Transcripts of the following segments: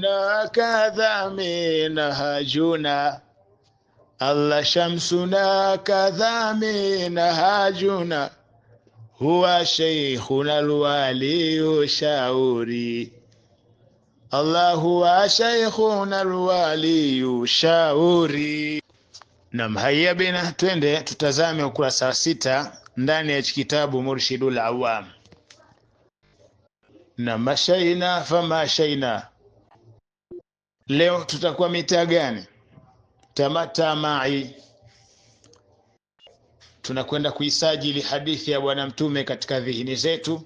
shamsuna kadha minhajuna, Allah shamsuna kadha minhajuna, huwa shaykhuna alwaliyu shauri, Allah huwa shaykhuna alwaliyu shauri. Naam, haya bina, twende tutazame ukurasa wa 6 ndani ya kitabu Murshidul Awam. Na mashaina famashaina. Leo tutakuwa mitaa gani? Tamata mai. Tunakwenda kuisajili hadithi ya bwana mtume katika dhihni zetu.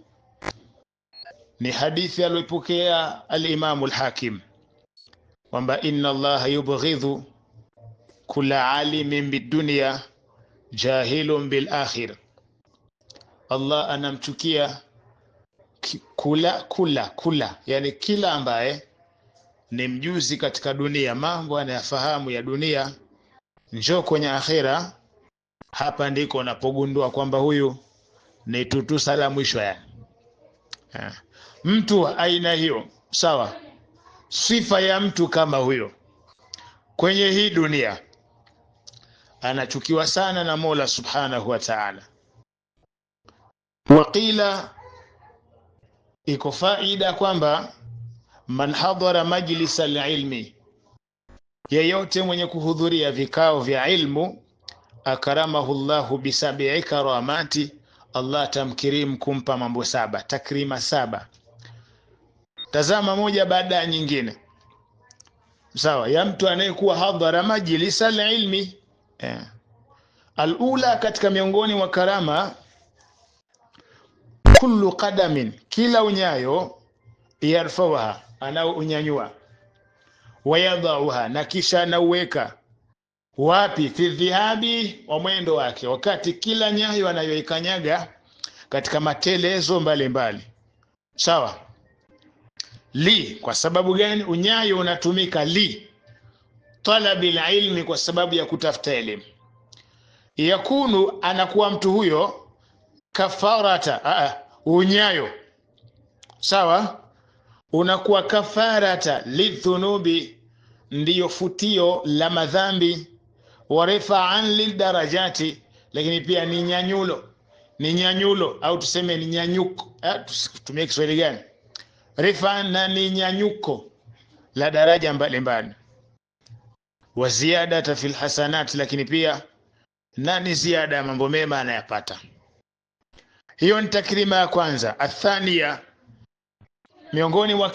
Ni hadithi aliyopokea al-Imam al-Hakim kwamba inna Allah yubghidhu kula alimin bidunya jahilun bil akhir. Allah anamchukia kula yani kila ambaye ni mjuzi katika dunia, mambo anayafahamu ya dunia, njoo kwenye akhira, hapa ndiko unapogundua kwamba huyu ni tutusa la mwisho. Yani mtu aina hiyo, sawa, sifa ya mtu kama huyo kwenye hii dunia anachukiwa sana na Mola Subhanahu wa Ta'ala. Waqila, iko faida kwamba man hadhara majlis al-ilmi, yeyote mwenye kuhudhuria vikao vya ilmu, akramahu Allahu bi 7 karamati, Allah tamkirim kumpa mambo 7, takrima 7. Tazama moja baada ya nyingine, sawa, ya mtu anayekuwa hadhara majlis al-ilmi. Al-ula, katika miongoni mwa karama, kullu qadamin, kila unyayo, yarfauha, anao unyanyua, wayadhauha, na kisha anauweka wapi? Fi dhihabi, wa mwendo wake, wakati kila nyayo anayoikanyaga katika matelezo mbalimbali, sawa. Li, kwa sababu gani unyayo unatumika? Li talabil ilmi, kwa sababu ya kutafuta elimu. Yakunu, anakuwa mtu huyo kafarata, unyayo, sawa, unakuwa kafarata lidhunubi, ndiyo futio la madhambi, wa rifa'an lidarajati, lakini pia ni nyanyulo au tuseme ni nyanyuko, tumie Kiswahili gani? Rifa'an, na ni nyanyuko la daraja mbalimbali. Wa ziyadata fil hasanat, lakini pia na ni ziada ya mambo mema anayapata. Hiyo ni takrima ya kwanza. Athania, miongoni mwa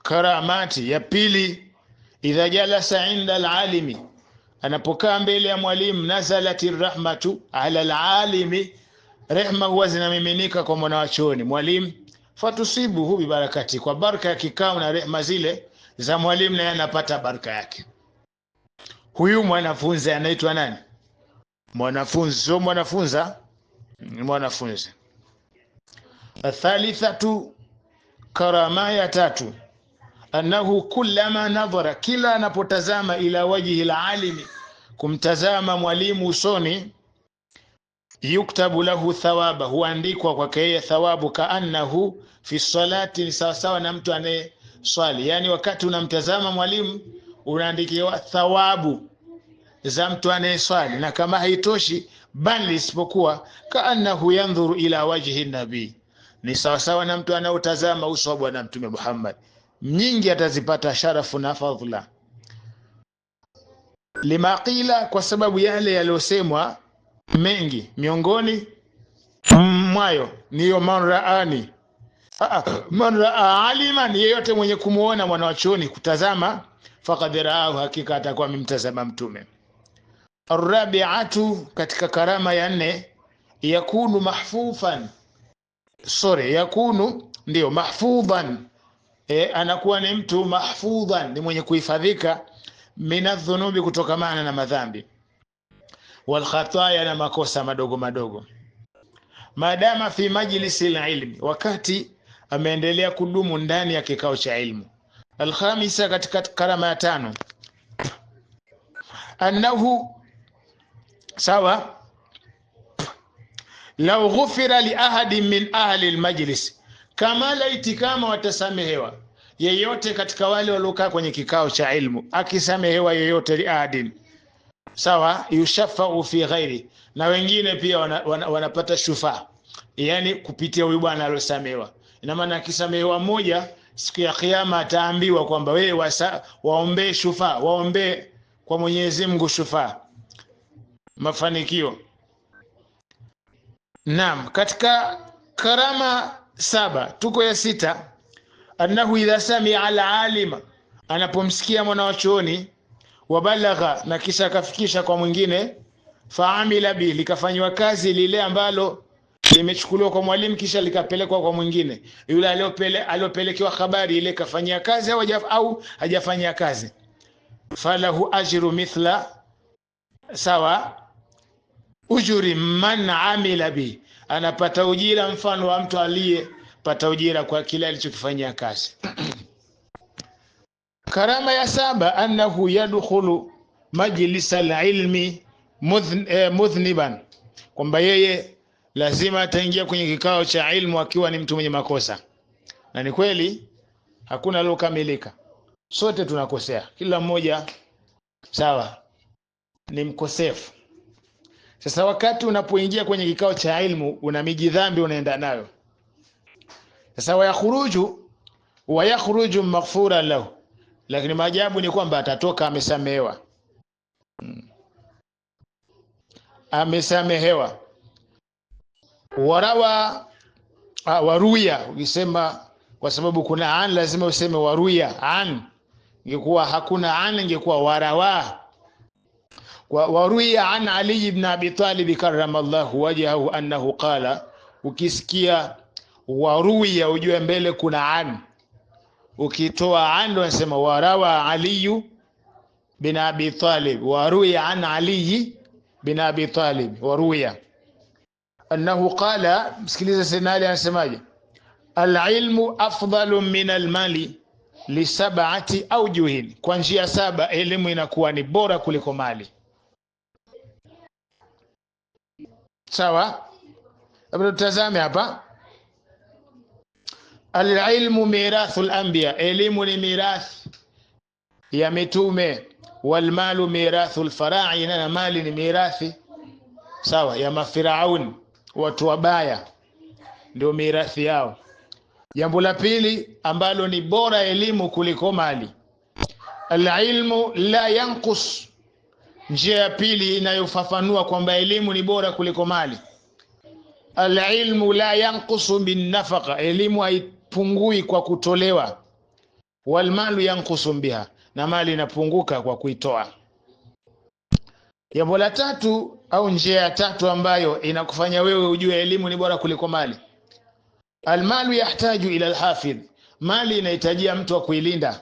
karamati ya pili, idha jalasa inda alalimi, anapokaa mbele ya mwalimu, nazalati rahmatu ala alalimi, rehma huwa zinamiminika kwa mwanachuoni mwalimu, fatusibuhu bi barakati, kwa baraka ya kikao na rehma zile za mwalimu, na yanapata baraka yake. Huyu mwanafunzi anaitwa nani? Mwanafunzi, sio mwanafunza, mwanafunzi. Athalithatu, karama ya tatu, annahu kullama nadhara, kila anapotazama, ila wajhi alalimi, kumtazama mwalimu usoni, yuktabu lahu thawaba, huandikwa kwake yeye thawabu, kaannahu fi salati, ni sawasawa na mtu anayeswali. Yani wakati unamtazama mwalimu unaandikiwa thawabu za mtu anayeswali, na kama haitoshi bali isipokuwa kaannahu yanzuru ila wajhi nabii, ni sawasawa na mtu anaotazama uso wa bwana mtume Muhammad, nyingi atazipata sharafu na fadhila. Lima qila, kwa sababu yale yaliosemwa mengi, miongoni mwayo niyo man raani, man raa aliman, yeyote mwenye kumuona mwanachuoni, kutazama, faqad raahu, hakika atakuwa amemtazama mtume. Arabiatu, katika karama ya 4, yakunu mahfufan, yakunu ndio mahfudhan, anakuwa ni mtu mahfudhan, ni mwenye kuhifadhika, minadhunubi, kutokamana na madhambi, wal khataya, na makosa madogo madogo, madama fi majlisi ilmi, wakati ameendelea kudumu ndani ya kikao cha ilmu. Alkhamisa, katika karama ya 5, annahu, sawa, law ghufira li ahadin min ahli almajlis, kama laiti kama watasamehewa yeyote katika wale waliokaa kwenye kikao cha ilmu akisamehewa yeyote liadin, sawa, yushafau fi ghairi, na wengine pia wanapata shufa, yani kupitia huyu bwana alosamehewa. Ina maana akisamehewa mmoja, siku ya kiyama ataambiwa kwamba wewe waombe shufa, waombe kwa Mwenyezi Mungu shufa, mafanikio. Naam, katika karama 7 tuko ya 6, annahu idha sami'a al-alima, anapomsikia mwanachuoni, wabalagha, na kisha akafikisha kwa mwingine, faamila bi, likafanywa kazi lile ambalo limechukuliwa kwa mwalimu kisha likapelekwa kwa mwingine, yule aliopelekewa habari ile kafanyia kazi au hajafanyia kazi, falahu ajru mithla, sawa, ujuri man amila bi, anapata ujira mfano wa mtu aliyepata ujira kwa kile alichokifanyia kazi. Karama ya 7, annahu yadkhulu majlis al-ilmi mudhniban, kwamba yeye lazima ataingia kwenye kikao cha ilmu akiwa ni mtu mwenye makosa. Na ni kweli hakuna aliyokamilika, sote tunakosea, kila mmoja, sawa, ni mkosefu. Sasa wakati unapoingia kwenye kikao cha ilmu una miji dhambi unaenda nayo. Sasa wayakhruju maghfura lahu, lakini maajabu ni kwamba atatoka amesamehewa. Amesamehewa. Waruya, ukisema kwa sababu kuna an lazima useme waruya an, ingekuwa hakuna an ingekuwa warawa. Waruya an Ali ibn Abi Talib karramallahu wajhahu annahu qala, ukisikia waruya ujue mbele kuna an, ukitoa an unasema warawa Ali bin Abi Talib, waruya an Ali bin Abi Talib, waruya annahu qala. Msikilize senali anasemaje, al-ilmu afdalu min al-mali li 7 awjuhin, kwa njia 7 elimu inakuwa ni bora kuliko mali. Sawa, labda tutazame hapa. Al-ilmu mirathul anbiya, elimu ni mirathi ya mitume. Wal malu mirathul fara'ina, na mali ni mirathi, sawa, ya mafiraun, watu wabaya, ndio mirathi yao. Jambo la pili ambalo ni bora elimu kuliko mali, al-ilmu la yanqus. Njia ya pili inayofafanua kwamba elimu ni bora kuliko mali, al-ilmu la yanqusu bin nafaqa, elimu haipungui kwa kutolewa, wal malu yanqusu biha, na mali inapunguka kwa kuitoa. Jambo la tatu au njia ya tatu ambayo inakufanya wewe ujue elimu ni bora kuliko mali, almalu yahtaju ila alhafidh, mali inahitajia mtu wa kuilinda,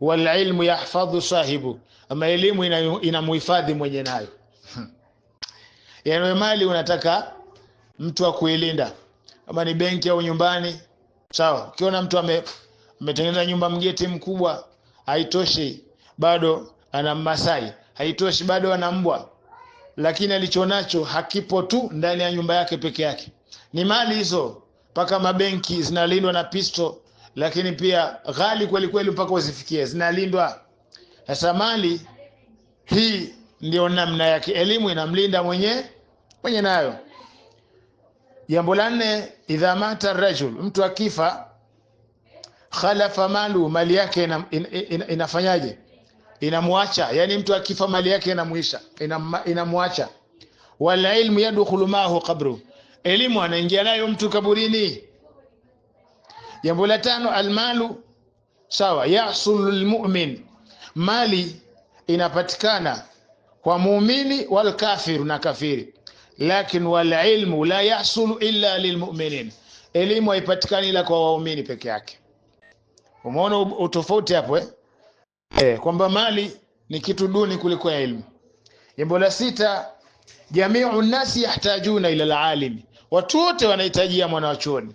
wal ilmu yahfadhu sahibu, ama elimu inamuhifadhi mwenye nayo. Yani mali unataka mtu wa kuilinda, kama ni benki au nyumbani, sawa. Ukiona mtu ametengeneza nyumba mgeti mkubwa, haitoshi bado ana Masai, haitoshi bado ana mbwa, lakini alichonacho hakipo tu ndani ya nyumba yake peke yake, ni mali hizo. Paka mabenki zinalindwa na pisto, lakini pia ghali kweli kweli mpaka uzifikie, zinalindwa. Sasa mali hii ndio namna yake, elimu inamlinda mwenye nayo. Jambo la 4, idha mata rajul, mtu akifa, khalafa malu, mali yake inafanyaje? Inamwacha. Yani mtu akifa mali yake inamwacha. Wal ilmu yadkhulu mahu qabru, elimu anaingia nayo mtu kaburini. Jambo la 5, almalu, sawa, yahsul lilmu'min, mali inapatikana kwa muumini wal kafiru, na kafiri. Lakin wal ilmu la yahsulu illa lilmu'minin, elimu haipatikani ila kwa waumini peke yake. Umeona utofauti hapo kwamba mali ni kitu duni kuliko elimu. Jambo la 6, jami'u nasi yahtajuna ila alalim, watu wote wanahitajia mwanachuoni,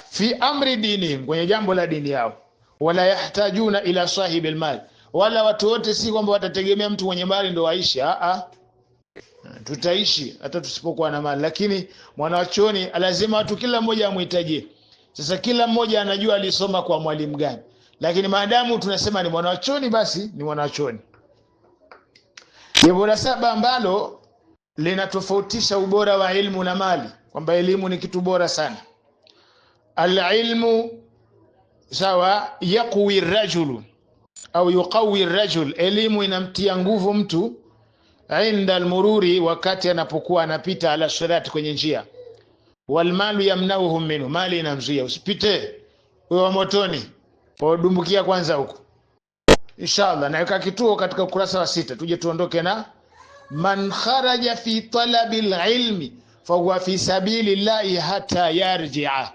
fi amri dini, kwenye jambo la dini yao, wala yahtajuna ila sahibi almal, wala watu wote si kwamba watategemea mtu mwenye mali ndio waishi. Tutaishi hata tusipokuwa na mali, lakini mwanachuoni lazima watu kila mmoja amhitajie. Sasa kila mmoja anajua alisoma kwa mwalimu gani. lakini maadamu tunasema ni mwanachuoni, basi ni mwanachuoni. Jambo la saba ambalo linatofautisha ubora wa ilmu na mali, kwamba elimu ni kitu bora sana. Alilmu sawa yaqwi rajulu au yuqawi rajul, elimu inamtia nguvu mtu inda almururi, wakati anapokuwa anapita ala sirati, kwenye njia. Walmalu yamnauhu minhu, mali inamzuia usipite wewe motoni, udumbukia kwanza huko. Inshallah naweka kituo katika ukurasa wa 6, tuje tuondoke na man kharaja fi talabil ilmi fa huwa fi sabilillahi hatta yarji'a.